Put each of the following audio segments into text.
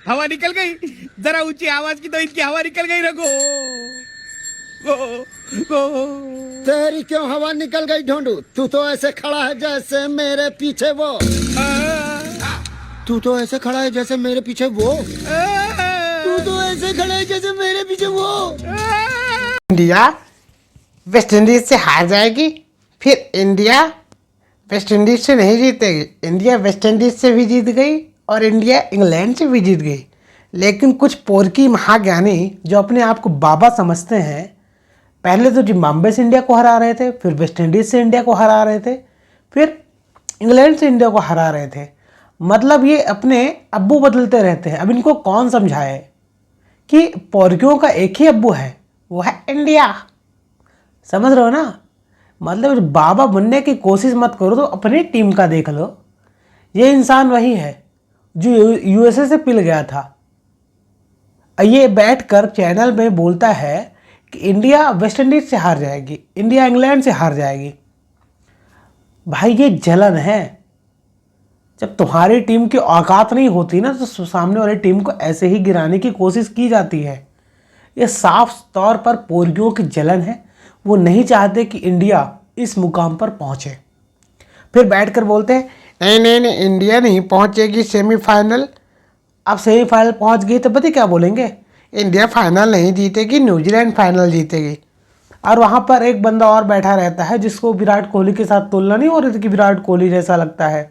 हवा निकल गई। जरा ऊंची आवाज की तो इनकी हवा निकल गई ना। गो गो गो। तेरी क्यों हवा निकल गई ढोंडू? तू तो ऐसे खड़ा है जैसे मेरे पीछे वो। तू तो ऐसे खड़ा है जैसे मेरे पीछे वो। तू तो ऐसे खड़ा है जैसे मेरे पीछे वो। इंडिया वेस्ट इंडीज से हार जाएगी, फिर इंडिया वेस्ट इंडीज से नहीं जीतेगी। इंडिया वेस्ट इंडीज से भी जीत गई और इंडिया इंग्लैंड से भी जीत गई। लेकिन कुछ पोरकी महाज्ञानी जो अपने आप को बाबा समझते हैं, पहले तो जिम्बाब्वे से इंडिया को हरा रहे थे, फिर वेस्ट इंडीज से इंडिया को हरा रहे थे, फिर इंग्लैंड से इंडिया को हरा रहे थे। मतलब ये अपने अब्बू बदलते रहते हैं। अब इनको कौन समझाए कि पोरकियों का एक ही अब्बू है, वो है इंडिया। समझ रहे हो ना? मतलब बाबा बनने की कोशिश मत करो, तो अपनी टीम का देख लो। ये इंसान वही है जो यूएसए से पिल गया था। ये बैठकर चैनल में बोलता है कि इंडिया वेस्ट इंडीज से हार जाएगी, इंडिया इंग्लैंड से हार जाएगी। भाई ये जलन है। जब तुम्हारी टीम की औकात नहीं होती ना, तो सामने वाली टीम को ऐसे ही गिराने की कोशिश की जाती है। ये साफ तौर पर पोरगियों की जलन है। वो नहीं चाहते कि इंडिया इस मुकाम पर पहुंचे। फिर बैठकर बोलते हैं नहीं नहीं नहीं, इंडिया नहीं पहुंचेगी सेमीफाइनल। अब सेमीफाइनल पहुंच गई तो पता क्या बोलेंगे? इंडिया फाइनल नहीं जीतेगी, न्यूजीलैंड फाइनल जीतेगी। और वहाँ पर एक बंदा और बैठा रहता है जिसको विराट कोहली के साथ तुलना नहीं हो रही थी कि विराट कोहली जैसा लगता है।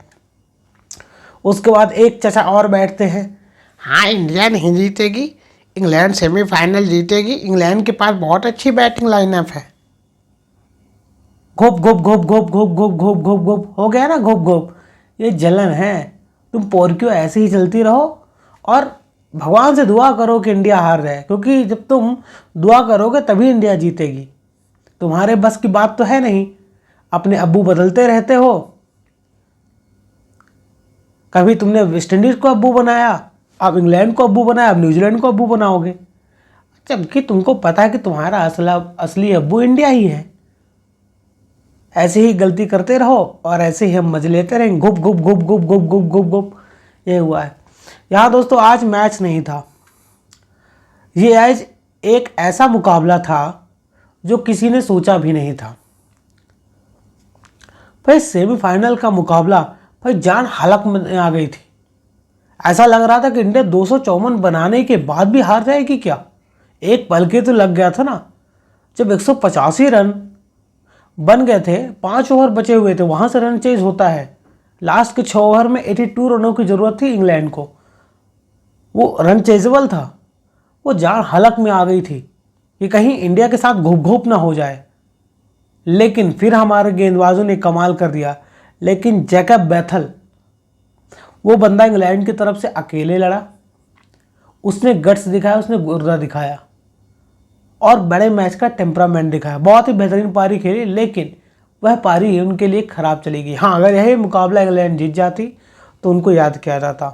उसके बाद एक चचा और बैठते हैं, हाँ इंडिया नहीं जीतेगी, इंग्लैंड सेमीफाइनल जीतेगी, इंग्लैंड के पास बहुत अच्छी बैटिंग लाइनअप है। घोप घोप घोप घोप घोप घोप घोप घोप घोप हो गया ना, घोप घोप। ये जलन है। तुम पोरकियों ऐसे ही चलती रहो और भगवान से दुआ करो कि इंडिया हार जाए, क्योंकि जब तुम दुआ करोगे तभी इंडिया जीतेगी। तुम्हारे बस की बात तो है नहीं। अपने अब्बू बदलते रहते हो। कभी तुमने वेस्ट इंडीज को अब्बू बनाया, अब इंग्लैंड को अब्बू बनाया, अब न्यूजीलैंड को अब्बू बनाओगे, जबकि तुमको पता है कि तुम्हारा असली अब्बू इंडिया ही है। ऐसे ही गलती करते रहो और ऐसे ही हम मजे लेते रहेंगे। गुप गुप गुप गुप गुप गुप गुप गुप। ये हुआ है यहाँ दोस्तों। आज मैच नहीं था, ये आज एक ऐसा मुकाबला था जो किसी ने सोचा भी नहीं था। भाई सेमीफाइनल का मुकाबला, भाई जान हलक में आ गई थी। ऐसा लग रहा था कि इंडिया 254 बनाने के बाद भी हार जाएगी क्या। एक पल के तो लग गया था ना, जब 185 रन बन गए थे, 5 ओवर बचे हुए थे, वहाँ से रन चेज होता है। लास्ट के 6 ओवर में 82 रनों की ज़रूरत थी इंग्लैंड को। वो रन चेजेबल था। वो जान हलक में आ गई थी कि कहीं इंडिया के साथ घोप घोप ना हो जाए। लेकिन फिर हमारे गेंदबाजों ने कमाल कर दिया। लेकिन जैकब बैथल, वो बंदा इंग्लैंड की तरफ से अकेले लड़ा। उसने गट्स दिखाया, उसने गुर्दा दिखाया और बड़े मैच का टेम्परामेंट दिखाया। बहुत ही बेहतरीन पारी खेली, लेकिन वह पारी उनके लिए खराब चली गई। हाँ, अगर यही मुकाबला इंग्लैंड जीत जाती तो उनको याद किया जाता।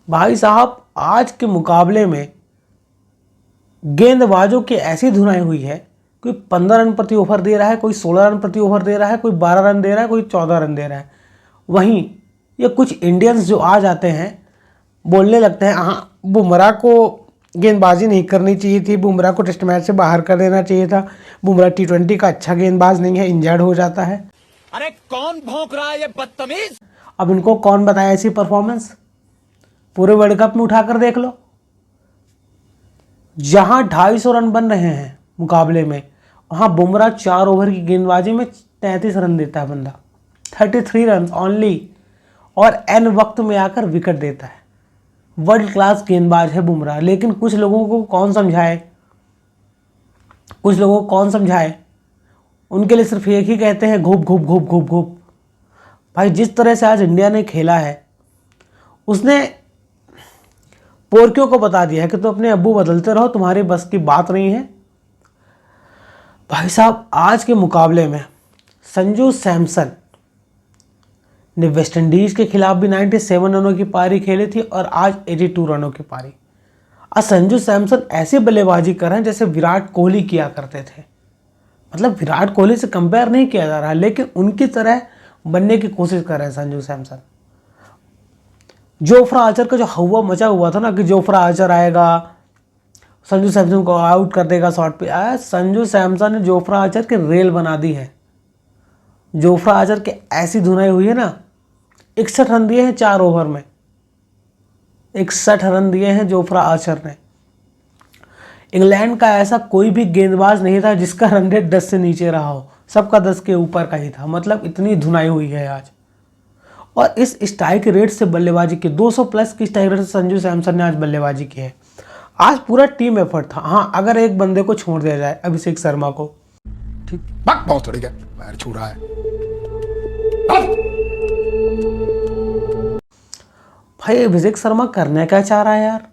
भाई साहब, आज के मुकाबले में गेंदबाजों की ऐसी धुनाई हुई है, कोई 15 रन प्रति ओवर दे रहा है, कोई 16 रन प्रति ओवर दे रहा है, कोई 12 रन दे रहा है, कोई 14 रन दे रहा है। वहीं ये कुछ इंडियंस जो आ जाते हैं, बोलने लगते हैं हाँ बुमराह को गेंदबाजी नहीं करनी चाहिए थी, बुमराह को टेस्ट मैच से बाहर कर देना चाहिए था, बुमराह T20 का अच्छा गेंदबाज नहीं है, इंजर्ड हो जाता है। अरे कौन भौंक रहा है ये बदतमीज? अब इनको कौन बताया ऐसी परफॉर्मेंस? पूरे वर्ल्ड कप में उठाकर देख लो। जहां 250 रन बन रहे हैं मुकाबले में, वहां बुमराह 4 ओवर की गेंदबाजी में 33 रन देता है बंदा, 33 रन ओनली, और एन वक्त में आकर विकेट देता है। वर्ल्ड क्लास गेंदबाज है बुमराह। लेकिन कुछ लोगों को कौन समझाए, कुछ लोगों को कौन समझाए? उनके लिए सिर्फ एक ही कहते हैं, घूप घूप घूप घूप घूप। भाई जिस तरह से आज इंडिया ने खेला है, उसने पोरकियों को बता दिया है कि तुम अपने अब्बू बदलते रहो, तुम्हारी बस की बात नहीं है। भाई साहब, आज के मुकाबले में संजू सैमसन ने वेस्ट इंडीज के खिलाफ भी 97 रनों की पारी खेली थी और आज 82 रनों की पारी। आज संजू सैमसन ऐसी बल्लेबाजी कर रहे हैं जैसे विराट कोहली किया करते थे। मतलब विराट कोहली से कंपेयर नहीं किया जा रहा, लेकिन उनकी तरह बनने की कोशिश कर रहे हैं संजू सैमसन। जोफ्रा आर्चर का जो हवा मचा हुआ था ना कि जोफ्रा आर्चर आएगा, संजू सैमसन को आउट कर देगा शॉट पे, संजू सैमसन ने जोफ्रा आर्चर की रेल बना दी है। जोफ्रा आर्चर की ऐसी धुनाई हुई है ना, 61 रन दिए हैं 4 ओवर में, 61 रन दिए हैं जोफ्रा आर्चर ने। इंग्लैंड का ऐसा कोई भी गेंदबाज नहीं था जिसका रन रेट 10 से नीचे रहा हो, सबका 10 के ऊपर का ही था। मतलब इतनी धुनाई हुई है आज। और इस स्ट्राइक रेट से बल्लेबाजी की, 200 प्लस की स्ट्राइक रेट से संजू सैमसन ने आज बल्लेबाजी की है। आज पूरा टीम एफर्ट था। हाँ, अगर एक बंदे को छोड़ दिया जाए, अभिषेक शर्मा को, ठीक बक बहुत थोड़ी है, पैर छू रहा है। भाई अभिषेक शर्मा करने क्या चाह रहा है यार।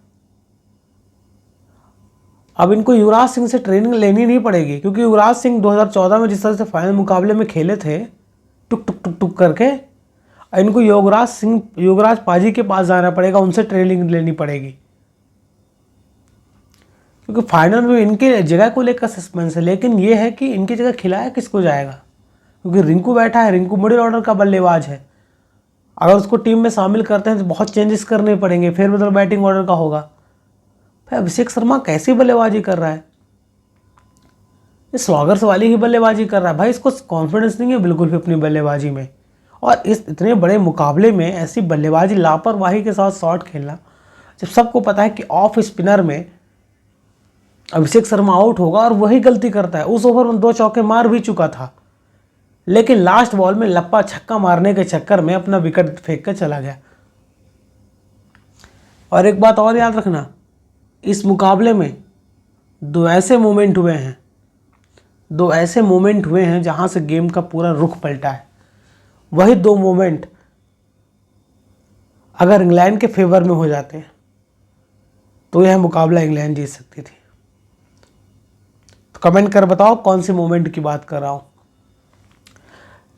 अब इनको युवराज सिंह से ट्रेनिंग लेनी नहीं पड़ेगी, क्योंकि युवराज सिंह 2014 में जिस तरह से फाइनल मुकाबले में खेले थे टुक टुक टुक टुक करके, इनको युवराज पाजी के पास जाना पड़ेगा, उनसे ट्रेनिंग लेनी पड़ेगी। क्योंकि फाइनल में इनके जगह को लेकर सस्पेंस है, लेकिन ये है कि इनकी जगह खिलाया किसको जाएगा, क्योंकि रिंकू बैठा है। रिंकू मिडिल ऑर्डर का बल्लेबाज है, अगर उसको टीम में शामिल करते हैं तो बहुत चेंजेस करने पड़ेंगे, फिर मतलब बैटिंग ऑर्डर का होगा। भाई अभिषेक शर्मा कैसी बल्लेबाजी कर रहा है, ये स्लॉगर्स वाली ही बल्लेबाजी कर रहा है। भाई इसको कॉन्फिडेंस नहीं है बिल्कुल भी अपनी बल्लेबाजी में, और इस इतने बड़े मुकाबले में ऐसी बल्लेबाजी, लापरवाही के साथ शॉट खेलना, जब सबको पता है कि ऑफ स्पिनर में अभिषेक शर्मा आउट होगा और वही गलती करता है। उस ओवर में 2 चौके मार भी चुका था, लेकिन लास्ट बॉल में लप्पा छक्का मारने के चक्कर में अपना विकेट फेंक कर चला गया। और एक बात और याद रखना, इस मुकाबले में 2 ऐसे मोमेंट हुए हैं जहां से गेम का पूरा रुख पलटा है। वही 2 मोमेंट अगर इंग्लैंड के फेवर में हो जाते हैं तो यह मुकाबला इंग्लैंड जीत सकती थी। तो कमेंट कर बताओ कौन से मोमेंट की बात कर रहा हूं।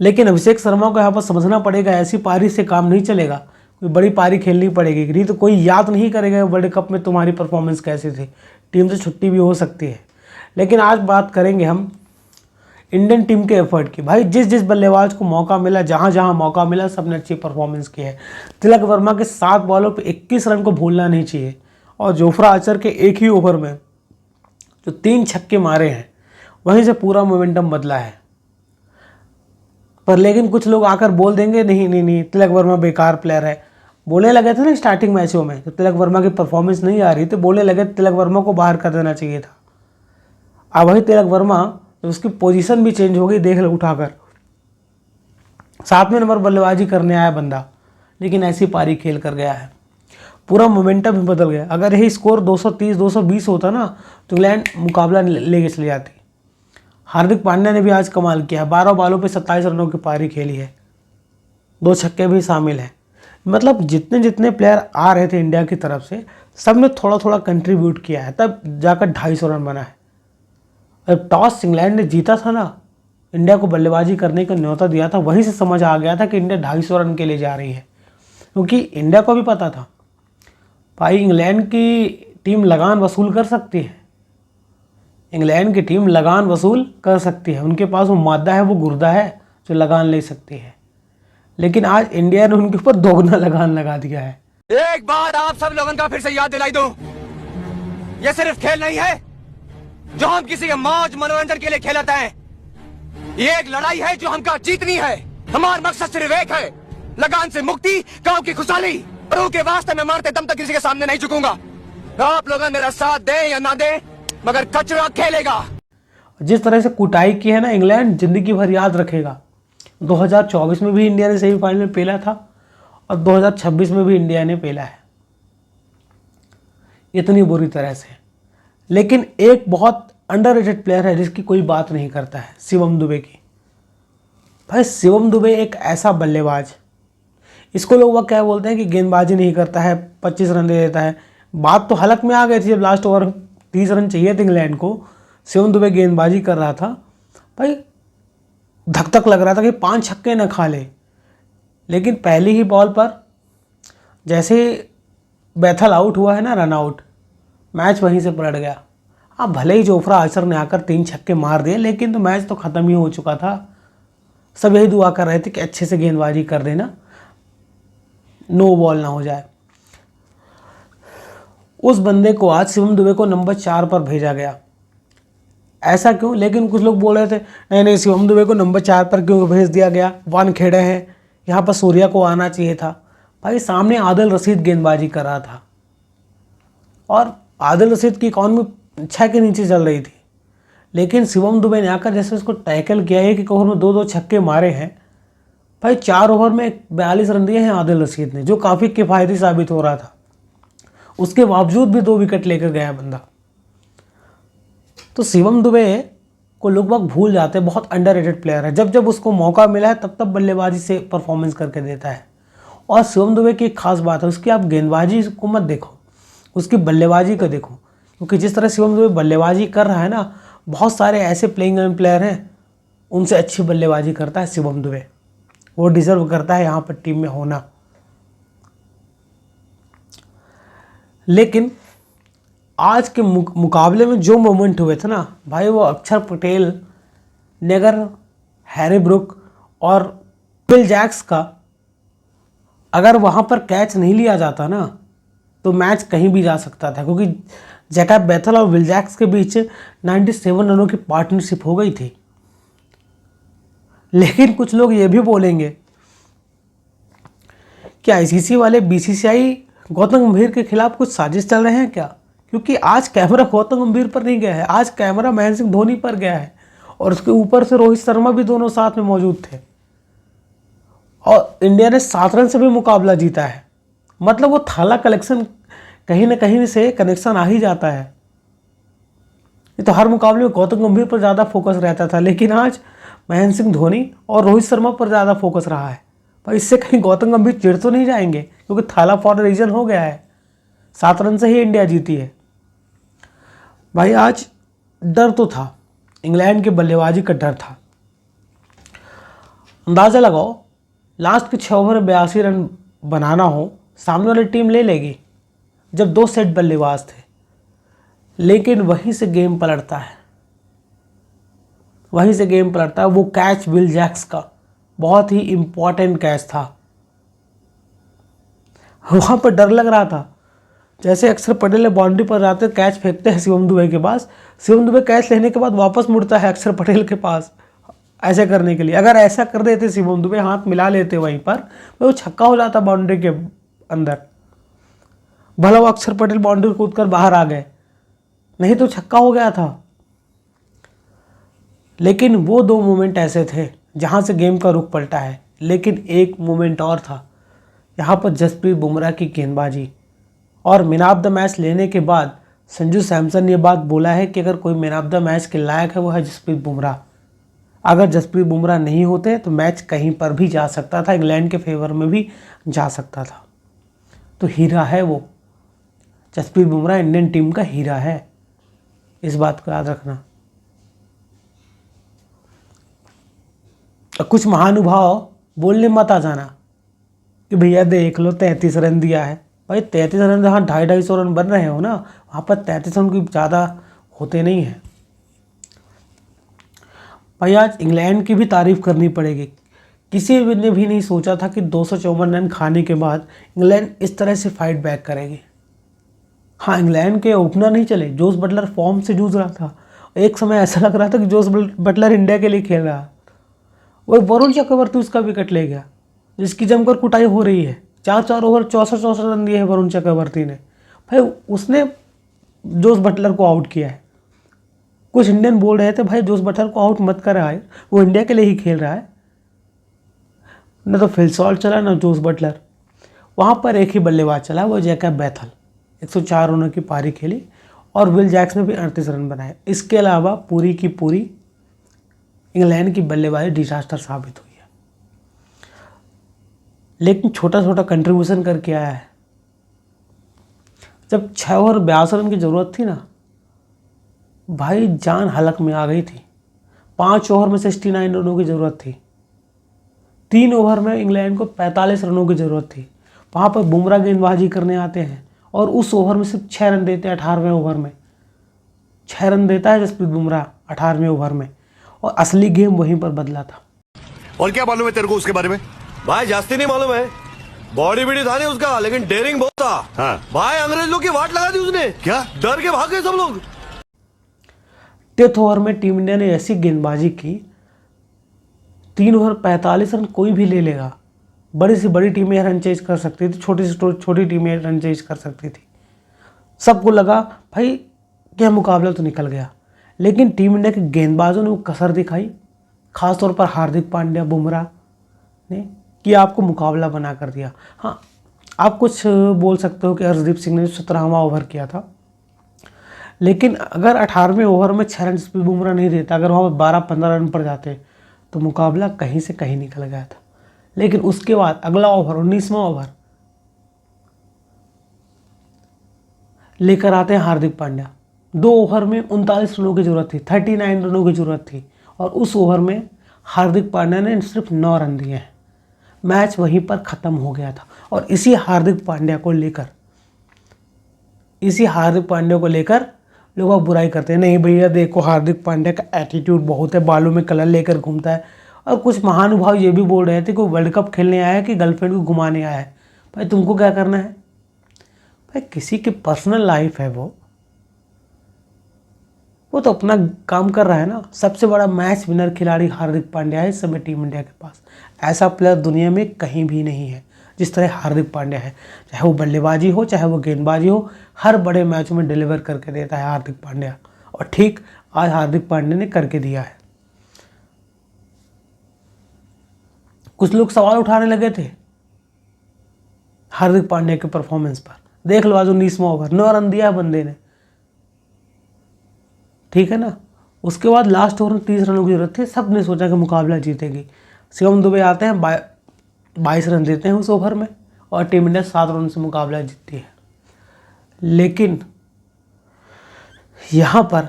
लेकिन अभिषेक शर्मा को यहाँ पर समझना पड़ेगा, ऐसी पारी से काम नहीं चलेगा, कोई बड़ी पारी खेलनी पड़ेगी, नहीं तो कोई याद नहीं करेगा वर्ल्ड कप में तुम्हारी परफॉर्मेंस कैसी थी। टीम से छुट्टी भी हो सकती है। लेकिन आज बात करेंगे हम इंडियन टीम के एफर्ट की। भाई जिस बल्लेबाज को मौका मिला, जहाँ मौका मिला, सबने अच्छी परफॉर्मेंस की है। तिलक वर्मा के 7 बॉलों पे 21 रन को भूलना नहीं चाहिए, और जोफ्रा आर्चर के एक ही ओवर में जो 3 छक्के मारे हैं, वहीं से पूरा मोमेंटम बदला है। पर लेकिन कुछ लोग आकर बोल देंगे नहीं तिलक वर्मा बेकार प्लेयर है। बोलने लगे थे ना स्टार्टिंग मैचों में, तो तिलक वर्मा की परफॉर्मेंस नहीं आ रही थी, बोलने लगे तिलक वर्मा को बाहर कर देना चाहिए था। अब वही तिलक वर्मा, उसकी पोजीशन भी चेंज हो गई, देख लो उठाकर 7वें नंबर बल्लेबाजी करने आया बंदा, लेकिन ऐसी पारी खेल कर गया है। पूरा मोमेंटम ही बदल गया। अगर यही स्कोर 230-220 होता ना तो इंग्लैंड मुकाबला लेके चली जाती। हार्दिक पांड्या ने भी आज कमाल किया, 12 बॉलों पे 27 रनों की पारी खेली है, 2 छक्के भी शामिल हैं। मतलब जितने प्लेयर आ रहे थे इंडिया की तरफ से, सब ने थोड़ा थोड़ा कंट्रीब्यूट किया है, तब जाकर 250 रन बना है। जब टॉस इंग्लैंड ने जीता था ना, इंडिया को बल्लेबाजी करने का न्योता दिया था, वहीं से समझ आ गया था कि इंडिया 250 रन के लिए जा रही है। क्योंकि इंडिया को भी पता था भाई इंग्लैंड की टीम लगान वसूल कर सकती है, इंग्लैंड की टीम लगान वसूल कर सकती है, उनके पास वो मादा है, वो गुर्दा है जो लगान ले सकती है। लेकिन आज इंडिया ने उनके ऊपर दोगुना लगान लगा दिया है। एक बात आप सब लोगों का फिर से याद दिलाई दूं, ये सिर्फ खेल नहीं है जो हम किसी के मौज मनोरंजन के लिए खेलते हैं, ये एक लड़ाई है जो हमका जीतनी है। हमारा मकसद सिर्फ एक है, लगान से मुक्ति, गांव की खुशहाली। प्रभु के वास्ते में मारते दम तक किसी के सामने नहीं झुकूंगा। आप लोग मेरा साथ दें या ना दें, मगर कचरा खेलेगा। जिस तरह से कुटाई की है ना इंग्लैंड, जिंदगी भर याद रखेगा। 2024 में भी इंडिया ने सेमीफाइनल में पेला था, और 2026 में भी इंडिया ने पेला है, इतनी बुरी तरह से। लेकिन एक बहुत अंडररेटेड प्लेयर है जिसकी कोई बात नहीं करता है, शिवम दुबे की। भाई शिवम दुबे एक ऐसा बल्लेबाज, इसको लोग वह क्या बोलते हैं कि गेंदबाजी नहीं करता है, 25 रन दे देता है। बात तो हलक में आ गई थी जब लास्ट ओवर 30 रन चाहिए थे इंग्लैंड को, शिवम दुबे गेंदबाजी कर रहा था। भाई धक धक लग रहा था कि 5 छक्के न खा ले, लेकिन पहली ही बॉल पर जैसे ही बैथल आउट हुआ है ना, रन आउट, मैच वहीं से पलट गया। हाँ, भले ही जोफ्रा आर्चर ने आकर 3 छक्के मार दिए, लेकिन तो मैच तो ख़त्म ही हो चुका था। सब यही दुआ कर रहे थे कि अच्छे से गेंदबाजी कर देना, नो बॉल ना हो जाए। उस बंदे को आज शिवम दुबे को नंबर 4 पर भेजा गया। ऐसा क्यों? लेकिन कुछ लोग बोल रहे थे नहीं नहीं, शिवम दुबे को नंबर 4 पर क्यों भेज दिया गया, वानखेड़े हैं, यहाँ पर सूर्या को आना चाहिए था। भाई सामने आदिल रशीद गेंदबाजी कर रहा था और आदिल रशीद की इकॉनमी 6 के नीचे चल रही थी, लेकिन शिवम दुबे ने आकर जैसे उसको टैकल किया है कि ओवर में 2-2 छक्के मारे हैं। भाई 4 ओवर में 42 रन दिए हैं आदिल रशीद ने, जो काफ़ी किफ़ायती साबित हो रहा था। उसके बावजूद भी 2 विकेट लेकर गया बंदा। तो शिवम दुबे को लोग बाग भूल जाते हैं, बहुत अंडररेटेड प्लेयर है। जब जब उसको मौका मिला है तब तब बल्लेबाजी से परफॉर्मेंस करके देता है। और शिवम दुबे की एक खास बात है, उसकी आप गेंदबाजी को मत देखो, उसकी बल्लेबाजी को देखो, क्योंकि जिस तरह शिवम दुबे बल्लेबाजी कर रहा है ना, बहुत सारे ऐसे प्लेइंग एलेवन प्लेयर हैं उनसे अच्छी बल्लेबाजी करता है शिवम दुबे। वो डिजर्व करता है यहाँ पर टीम में होना। लेकिन आज के मुकाबले में जो मोमेंट हुए थे ना भाई, वो अक्षर पटेल ने अगर हैरी ब्रुक और विल जैक्स का अगर वहाँ पर कैच नहीं लिया जाता ना, तो मैच कहीं भी जा सकता था, क्योंकि जैकब बैथल और विल जैक्स के बीच 97 रनों की पार्टनरशिप हो गई थी। लेकिन कुछ लोग ये भी बोलेंगे कि आईसीसी वाले बीसीसीआई गौतम गंभीर के खिलाफ कुछ साजिश चल रहे हैं क्या, क्योंकि आज कैमरा गौतम गंभीर पर नहीं गया है, आज कैमरा महेंद्र सिंह धोनी पर गया है और उसके ऊपर से रोहित शर्मा भी दोनों साथ में मौजूद थे और इंडिया ने 7 रन से भी मुकाबला जीता है। मतलब वो थाला कलेक्शन कहीं ना कहीं से कनेक्शन आ ही जाता है। ये तो हर मुकाबले में गौतम गंभीर पर ज़्यादा फोकस रहता था, लेकिन आज महेंद्र सिंह धोनी और रोहित शर्मा पर ज़्यादा फोकस रहा है। पर इससे कहीं गौतम गंभीर चिढ़ तो नहीं जाएंगे, क्योंकि थाला फॉर रीजन हो गया है। 7 रन से ही इंडिया जीती है। भाई आज डर तो था, इंग्लैंड की बल्लेबाजी का डर था। अंदाज़ा लगाओ, लास्ट के 6 ओवर 82 रन बनाना हो, सामने वाली टीम ले लेगी जब 2 सेट बल्लेबाज थे। लेकिन वहीं से गेम पलटता है, वहीं से गेम पलटता है। वो कैच विल जैक्स का बहुत ही इम्पॉर्टेंट कैच था। वहाँ पर डर लग रहा था, जैसे अक्षर पटेल बाउंड्री पर जाते कैच फेंकते हैं शिवम दुबे के पास, शिवम दुबे कैच लेने के बाद वापस मुड़ता है अक्षर पटेल के पास ऐसे करने के लिए। अगर ऐसा कर देते शिवम दुबे, हाथ मिला लेते वहीं पर, वो छक्का हो जाता बाउंड्री के अंदर। भला वो अक्षर पटेल बाउंड्री कूद कर बाहर आ गए, नहीं तो छक्का हो गया था। लेकिन वो 2 मोमेंट ऐसे थे जहां से गेम का रुख पलटा है। लेकिन एक मोमेंट और था, यहाँ पर जसप्रीत बुमराह की गेंदबाजी। और मैन ऑफ द मैच लेने के बाद संजू सैमसन ने बात बोला है कि अगर कोई मैन ऑफ द मैच के लायक है वो है जसप्रीत बुमराह। अगर जसप्रीत बुमराह नहीं होते तो मैच कहीं पर भी जा सकता था, इंग्लैंड के फेवर में भी जा सकता था। तो हीरा है वो, जसप्रीत बुमराह इंडियन टीम का हीरा है, इस बात को याद रखना। कुछ महानुभाव बोलने मत आ जाना कि भैया देख लो 33 रन दिया है। भाई 33 रन जहाँ 250-250 रन बन रहे हो ना, वहाँ पर 33 रन की ज़्यादा होते नहीं हैं। भाई आज इंग्लैंड की भी तारीफ करनी पड़ेगी। किसी ने भी नहीं सोचा था कि 254 रन खाने के बाद इंग्लैंड इस तरह से फाइट बैक करेगी। हाँ, इंग्लैंड के ओपनर नहीं चले, जोस बटलर फॉर्म से जूझ रहा था। एक समय ऐसा लग रहा था कि जोस बटलर इंडिया के लिए खेल रहा। वो वरुण चक्रवर्ती उसका विकेट ले गया, जिसकी जमकर कुटाई हो रही है। 4 ओवर 64 रन दिए हैं वरुण चक्रवर्ती ने। भाई उसने जोस बटलर को आउट किया है। कुछ इंडियन बोल रहे थे भाई जोस बटलर को आउट मत करा है, वो इंडिया के लिए ही खेल रहा है। न तो फिल सॉल्ट चला न जोस बटलर। वहाँ पर एक ही बल्लेबाज चला, वो जैकब बैथल। 104 रनों की पारी खेली और विल जैक्स ने भी 38 रन बनाए। इसके अलावा पूरी की पूरी इंग्लैंड की बल्लेबाजी डिजास्टर साबित हुई है। लेकिन छोटा छोटा कंट्रीब्यूशन करके आया है। जब 6 ओवर 82 रन की ज़रूरत थी ना भाई, जान हलक में आ गई थी। 5 ओवर में 69 रनों की ज़रूरत थी। 3 ओवर में इंग्लैंड को 45 रनों की ज़रूरत थी। वहाँ पर बुमराह गेंदबाजी करने आते हैं और उस ओवर में सिर्फ 6 रन देते हैं। 18वें ओवर में 6 रन देता है जसप्रीत बुमराह 18वें ओवर में, और असली गेम वहीं पर बदला था। और क्या मालूम है तेरे को उसके बारे में? भाई जास्ती नहीं मालूम है, बॉडी बीडी था नहीं उसका, लेकिन डेयरिंग बहुत था। हाँ। भाई अंग्रेज लोग की वाट लगा दी उसने। क्या? डर के भाग गए सब लोग। डेथ ओवर में टीम इंडिया ने ऐसी गेंदबाजी की, 3 ओवर 45 रन कोई भी ले लेगा। बड़ी से बड़ी टीमें रन चेज कर सकती थी, छोटी से छोटी टीमें रन चेज कर सकती थी। सबको लगा भाई क्या मुकाबला तो निकल गया, लेकिन टीम इंडिया के गेंदबाजों ने वो कसर दिखाई, खासतौर पर हार्दिक पांड्या, बुमराह ने, कि आपको मुकाबला बना कर दिया। हाँ, आप कुछ बोल सकते हो कि हर्षदीप सिंह ने 17वां ओवर किया था, लेकिन अगर 18वें ओवर में 6 रन भी बुमराह नहीं देता, अगर वहाँ पर 12-15 रन पड़ जाते तो मुकाबला कहीं से कहीं निकल गया था। लेकिन उसके बाद अगला ओवर 19वां ओवर लेकर आते हैं हार्दिक पांड्या। 2 ओवर में 39 रनों की जरूरत थी, 39 रनों की जरूरत थी, और उस ओवर में हार्दिक पांड्या ने सिर्फ 9 रन दिए हैं। मैच वहीं पर ख़त्म हो गया था। और इसी हार्दिक पांड्या को लेकर लोग बुराई करते हैं, नहीं भैया देखो हार्दिक पांड्या का एटीट्यूड बहुत है, बालों में कलर लेकर घूमता है। और कुछ महानुभाव ये भी बोल रहे थे कि वर्ल्ड कप खेलने आया है कि गर्लफ्रेंड को घुमाने आया है। भाई तुमको क्या करना है? भाई किसी की पर्सनल लाइफ है, वो तो अपना काम कर रहा है ना। सबसे बड़ा मैच विनर खिलाड़ी हार्दिक पांड्या है इस समय टीम इंडिया के पास। ऐसा प्लेयर दुनिया में कहीं भी नहीं है जिस तरह हार्दिक पांड्या है। चाहे वो बल्लेबाजी हो, चाहे वो गेंदबाजी हो, हर बड़े मैचों में डिलीवर करके देता है हार्दिक पांड्या। और ठीक आज हार्दिक पांड्या ने करके दिया है। कुछ लोग सवाल उठाने लगे थे हार्दिक पांड्या के परफॉर्मेंस पर। देख लो आज 19वां ओवर 9 रन दिया है बंदे ने, ठीक है ना। उसके बाद लास्ट ओवर में 30 रनों की जरूरत थी, सब ने सोचा कि मुकाबला जीतेगी। शिवम दुबे आते हैं, 22 रन देते हैं उस ओवर में, और टीम इंडिया 7 रन से मुकाबला जीतती है। लेकिन यहाँ पर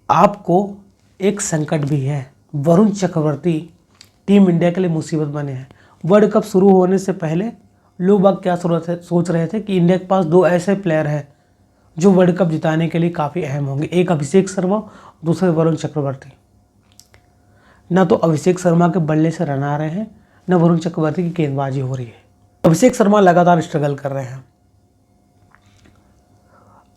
आपको एक संकट भी है। वरुण चक्रवर्ती टीम इंडिया के लिए मुसीबत बने हैं। वर्ल्ड कप शुरू होने से पहले लोग बाग क्या सोच रहे थे कि इंडिया के पास 2 ऐसे प्लेयर हैं जो वर्ल्ड कप जिताने के लिए काफ़ी अहम होंगे, एक अभिषेक शर्मा, दूसरे वरुण चक्रवर्ती। ना तो अभिषेक शर्मा के बल्ले से रन आ रहे हैं, न वरुण चक्रवर्ती की गेंदबाजी हो रही है। अभिषेक शर्मा लगातार स्ट्रगल कर रहे हैं,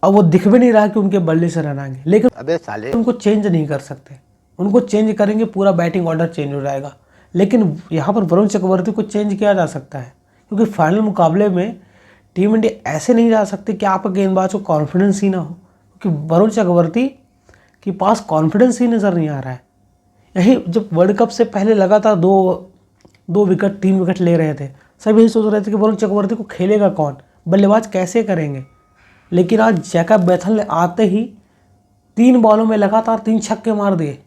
अब वो दिख भी नहीं रहा कि उनके बल्ले से रन आएंगे। लेकिन अबे साले उनको चेंज नहीं कर सकते, उनको चेंज करेंगे पूरा बैटिंग ऑर्डर चेंज हो जाएगा। लेकिन यहाँ पर वरुण चक्रवर्ती को चेंज किया जा सकता है, क्योंकि फाइनल मुकाबले में टीम इंडिया ऐसे नहीं जा सकती कि आपका गेंदबाज को कॉन्फिडेंस ही ना हो, क्योंकि वरुण चक्रवर्ती के पास कॉन्फिडेंस ही नज़र नहीं आ रहा है। यही जब वर्ल्ड कप से पहले लगातार 2 विकेट 3 विकेट ले रहे थे, सब यही सोच रहे थे कि वरुण चक्रवर्ती को खेलेगा कौन, बल्लेबाज कैसे करेंगे। लेकिन आज जैकब बैथल ने आते ही 3 बॉलों में लगातार 3 छक्के मार दिए।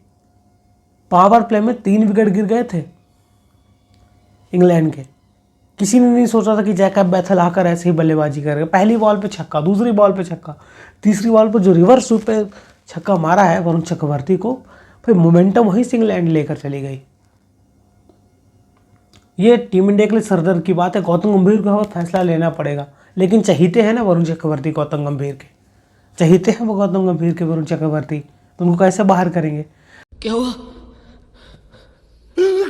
पावर प्ले में 3 विकेट गिर गए थे इंग्लैंड के। किसी ने नहीं सोचा था कि जैकब बैथल आकर ऐसे ही बल्लेबाजी करेगा। पहली बॉल पे छक्का, दूसरी बॉल पे छक्का, तीसरी बॉल पर जो रिवर्स स्वीप पे छक्का मारा है वरुण चक्रवर्ती को, फिर मोमेंटम वहीं से इंग्लैंड लेकर चली गई। ये टीम इंडिया के लिए सरदर्द की बात है। गौतम गंभीर को फैसला लेना पड़ेगा, लेकिन चाहते हैं ना वरुण चक्रवर्ती गौतम गंभीर के, चाहते हैं वो गौतम गंभीर के वरुण चक्रवर्ती, तो उनको कैसे बाहर करेंगे? क्या हुआ?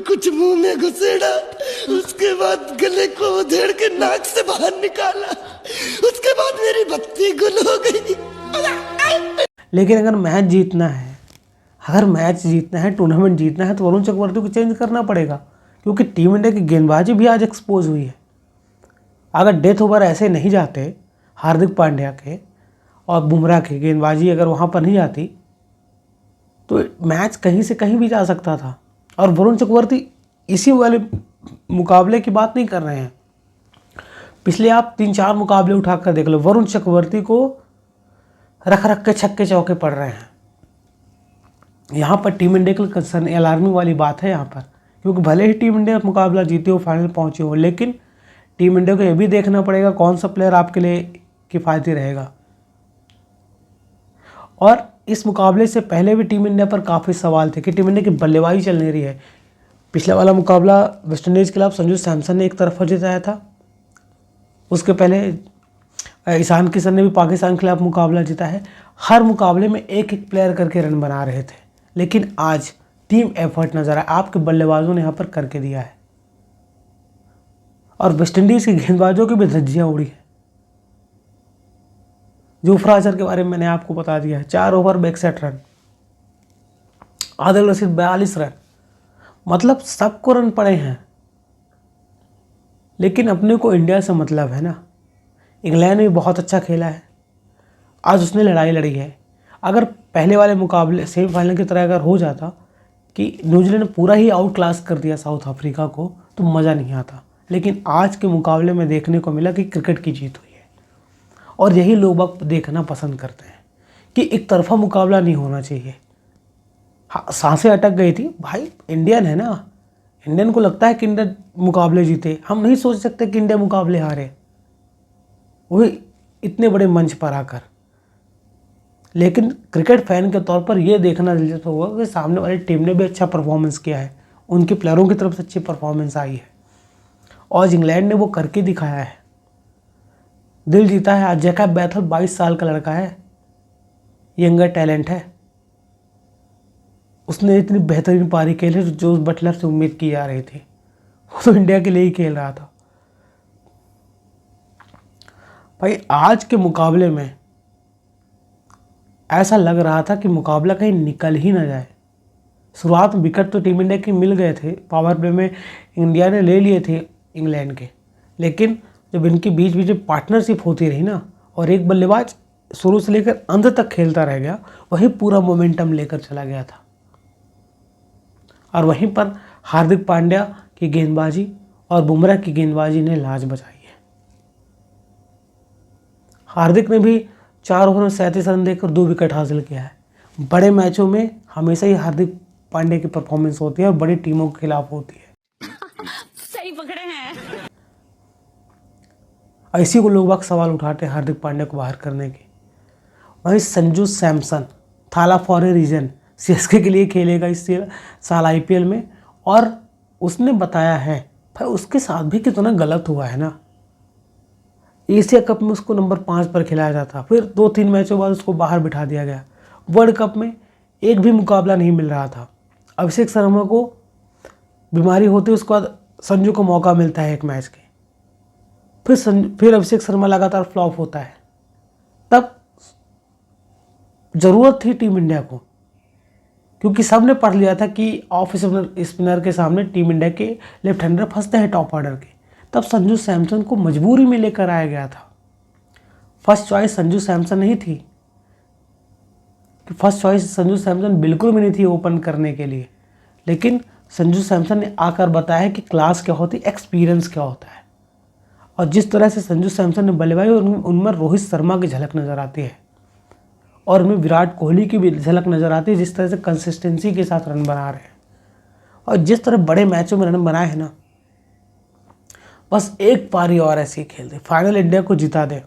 कुछ मुंह में घुसेड़ा, उसके बाद गले को उधेड़ के नाक से बाहर निकाला, उसके बाद मेरी बत्ती गुल हो गई। लेकिन अगर मैच जीतना है, टूर्नामेंट जीतना है, तो वरुण चक्रवर्ती को चेंज करना पड़ेगा, क्योंकि टीम इंडिया की गेंदबाजी भी आज एक्सपोज हुई है। अगर डेथ ओवर ऐसे नहीं जाते हार्दिक पांड्या के और बुमराह की गेंदबाजी अगर वहाँ पर नहीं जाती तो मैच कहीं से कहीं भी जा सकता था। और वरुण चक्रवर्ती इसी वाले मुकाबले की बात नहीं कर रहे हैं, पिछले आप 3-4 मुकाबले उठाकर देख लो, वरुण चक्रवर्ती को रख के छक्के चौके पड़ रहे हैं। यहाँ पर टीम इंडिया के लिए कंसर्न अलार्मिंग वाली बात है यहाँ पर, क्योंकि भले ही टीम इंडिया मुकाबला जीते हो, फाइनल पहुँचे हो, लेकिन टीम इंडिया को यह भी देखना पड़ेगा कौन सा प्लेयर आपके लिए किफ़ायती रहेगा। और इस मुकाबले से पहले भी टीम इंडिया पर काफ़ी सवाल थे कि टीम इंडिया की बल्लेबाजी चल नहीं रही है। पिछले वाला मुकाबला वेस्टइंडीज़ के खिलाफ संजू सैमसन ने एक तरफा जिताया था, उसके पहले ईशान किशन ने भी पाकिस्तान के खिलाफ मुकाबला जीता है। हर मुकाबले में एक प्लेयर करके रन बना रहे थे, लेकिन आज टीम एफर्ट नज़र आया, आपके बल्लेबाजों ने यहाँ पर करके दिया है। और वेस्टइंडीज़ के गेंदबाजों की भी धज्जियाँ उड़ी है। जोफ्रा आर्चर के बारे में मैंने आपको बता दिया है, 4 ओवर में 61 रन, आदिल रशीद 42 रन, मतलब सबको रन पड़े हैं। लेकिन अपने को इंडिया से मतलब है ना। इंग्लैंड भी बहुत अच्छा खेला है, आज उसने लड़ाई लड़ी है। अगर पहले वाले मुकाबले सेमीफाइनल की तरह अगर हो जाता कि न्यूजीलैंड ने पूरा ही आउट क्लास कर दिया साउथ अफ्रीका को, तो मज़ा नहीं आता। लेकिन आज के मुकाबले में देखने को मिला कि क्रिकेट की जीत हुई है, और यही लोग अब देखना पसंद करते हैं कि एक तरफा मुकाबला नहीं होना चाहिए। हाँ, सांसें अटक गई थी भाई, इंडियन है ना, इंडियन को लगता है कि इंडिया मुकाबले जीते। हम नहीं सोच सकते कि इंडिया मुकाबले हारे, वही इतने बड़े मंच पर आकर। लेकिन क्रिकेट फैन के तौर पर यह देखना दिलचस्प होगा कि सामने वाली टीम ने भी अच्छा परफॉर्मेंस किया है, उनके प्लेयरों की तरफ से अच्छी परफॉर्मेंस आई है, और इंग्लैंड ने वो करके दिखाया है, दिल जीता है। आज जैकब बैथल 22 साल का लड़का है, यंगर टैलेंट है, उसने इतनी बेहतरीन पारी खेली जो जोस बटलर से उम्मीद की जा रही थी। वो तो इंडिया के लिए ही खेल रहा था भाई। आज के मुकाबले में ऐसा लग रहा था कि मुकाबला कहीं निकल ही ना जाए। शुरुआत में विकेट तो टीम इंडिया के मिल गए थे, पावर प्ले में इंडिया ने ले लिए थे इंग्लैंड के, लेकिन जब इनके बीच बीच में पार्टनरशिप होती रही ना, और एक बल्लेबाज शुरू से लेकर अंत तक खेलता रह गया, वही पूरा मोमेंटम लेकर चला गया था। और वहीं पर हार्दिक पांड्या की गेंदबाजी और बुमराह की गेंदबाजी ने लाज बचाई है। हार्दिक ने भी 4 ओवर में 37 रन देकर 2 विकेट हासिल किया है। बड़े मैचों में हमेशा ही हार्दिक पांड्या की परफॉर्मेंस होती है और बड़ी टीमों के खिलाफ होती है। सही पकड़े हैं। इसी को लोग वक्त सवाल उठाते हैं हार्दिक पांड्या को बाहर करने के। वहीं संजू सैमसन थाला फॉर ए रीजन सीएसके के लिए खेलेगा इस साल आईपीएल में, और उसने बताया है भाई उसके साथ भी कितना गलत हुआ है ना। एशिया कप में उसको नंबर 5 पर खिलाया जाता, फिर 2-3 मैचों बाद उसको बाहर बिठा दिया गया। वर्ल्ड कप में एक भी मुकाबला नहीं मिल रहा था। अभिषेक शर्मा को बीमारी होती, उसके बाद संजू को मौका मिलता है एक मैच के, फिर अभिषेक शर्मा लगातार फ्लॉप होता है। तब ज़रूरत थी टीम इंडिया को, क्योंकि सबने पढ़ लिया था कि ऑफ स्पिनर के सामने टीम इंडिया के लेफ्ट हैंडर फंसते हैं टॉप ऑर्डर के। तब संजू सैमसन को मजबूरी में लेकर आया गया था। फर्स्ट चॉइस संजू सैमसन नहीं थी, कि फर्स्ट चॉइस संजू सैमसन बिल्कुल भी नहीं थी ओपन करने के लिए। लेकिन संजू सैमसन ने आकर बताया कि क्लास क्या होती, एक्सपीरियंस क्या होता है। और जिस तरह से संजू सैमसन ने बल्लेबाजी, उनमें रोहित शर्मा की झलक नज़र आती है, और उनमें विराट कोहली की भी झलक नज़र आती है, जिस तरह से कंसिस्टेंसी के साथ रन बना रहे हैं। और जिस तरह बड़े मैचों में रन बनाए हैं ना, बस एक पारी और ऐसी खेल दे, फाइनल इंडिया को जिता दे,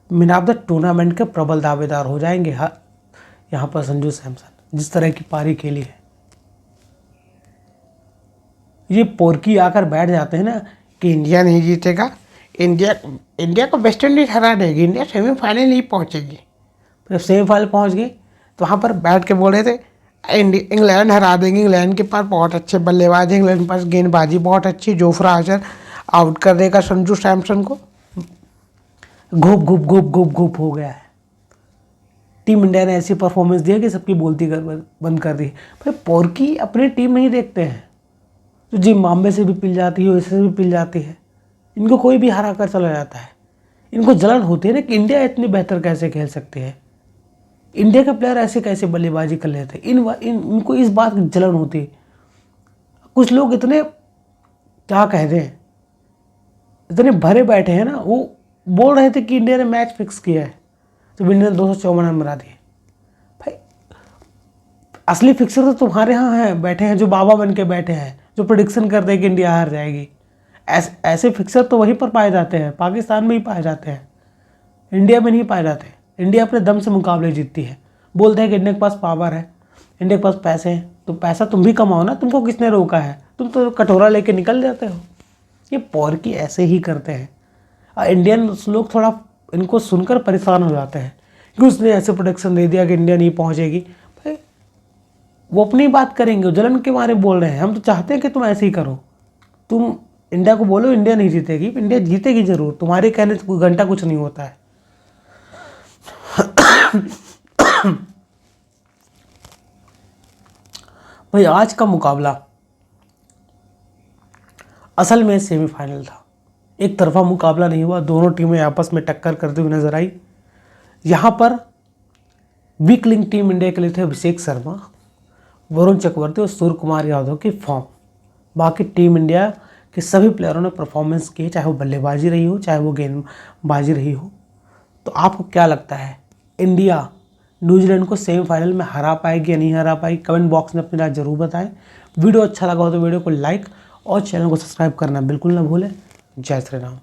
मैन ऑफ द टूर्नामेंट के प्रबल दावेदार हो जाएंगे यहाँ पर संजू सैमसन, जिस तरह की पारी खेली है। ये पोरकी आकर बैठ जाते हैं ना कि इंडिया नहीं जीतेगा, इंडिया को वेस्ट इंडीज हरा देगी, इंडिया सेमीफाइनल नहीं पहुंचेगी। जब सेमीफाइनल पहुँच गए तो वहाँ पर बैठ के बोल रहे थे इंग्लैंड हरा देंगे, इंग्लैंड के पास बहुत अच्छे बल्लेबाज हैं, इंग्लैंड के पास गेंदबाजी बहुत अच्छी, जोफ्रा आर्चर आउट कर देगा संजू सैमसन को। घूप हो गया है। टीम इंडिया ने ऐसी परफॉर्मेंस दी है कि सबकी बोलती बंद कर दी। भाई पोरकी अपनी टीम नहीं देखते हैं, तो जिम्बाब्वे से भी पिल जाती है, इससे भी पिल जाती है, इनको कोई भी हरा कर चला जाता है। इनको जलन होती है ना कि इंडिया इतनी बेहतर कैसे खेल सकती है, इंडिया के प्लेयर ऐसे कैसे बल्लेबाजी कर लेते हैं। इनको इस बात की जलन होती है। कुछ लोग इतने क्या कहते हैं, इतने भरे बैठे हैं ना, वो बोल रहे थे कि इंडिया ने मैच फिक्स किया है, तो इंडिया ने 254 रन बना दिए। भाई असली फिक्सर तो तुम्हारे यहाँ हैं, बैठे हैं, जो बाबा बन के बैठे हैं, जो प्रेडिक्शन करते हैं कि इंडिया हार जाएगी। ऐसे फिक्सर तो वहीं पर पाए जाते हैं, पाकिस्तान में ही पाए जाते हैं, इंडिया में नहीं पाए जाते। इंडिया अपने दम से मुकाबले जीतती है, बोलते हैं कि इंडिया के पास पावर है, इंडिया के पास पैसे हैं, तो पैसा तुम भी कमाओ ना, तुमको किसने रोका है, तुम तो कटोरा लेके निकल जाते हो। ये पोरकी ऐसे ही करते हैं, और इंडियन लोग थोड़ा इनको सुनकर परेशान हो जाते हैं कि उसने ऐसे प्रोडिक्शन दे दिया कि इंडिया नहीं पहुँचेगी। भाई वो अपनी बात करेंगे, जलन के बारे में बोल रहे हैं, हम तो चाहते हैं कि तुम ऐसे ही करो, तुम इंडिया को बोलो इंडिया नहीं जीतेगी, इंडिया जीतेगी जरूर, तुम्हारे कहने से कोई घंटा कुछ नहीं होता है। भाई आज का मुकाबला असल में सेमीफाइनल था, एक तरफा मुकाबला नहीं हुआ, दोनों टीमें आपस में टक्कर करते हुए नजर आई। यहाँ पर वीक लिंक टीम इंडिया के लिए थे अभिषेक शर्मा, वरुण चक्रवर्ती और सूर्य कुमार यादव की फॉर्म। बाकी टीम इंडिया के सभी प्लेयरों ने परफॉर्मेंस की, चाहे वो बल्लेबाजी रही हो चाहे वो गेंदबाजी रही हो। तो आपको क्या लगता है, इंडिया न्यूजीलैंड को सेमीफाइनल में हरा पाएगी या नहीं हरा पाएगी? कमेंट बॉक्स में अपनी राय जरूर बताएं। वीडियो अच्छा लगा हो तो वीडियो को लाइक और चैनल को सब्सक्राइब करना बिल्कुल ना भूलें। जय श्री राम।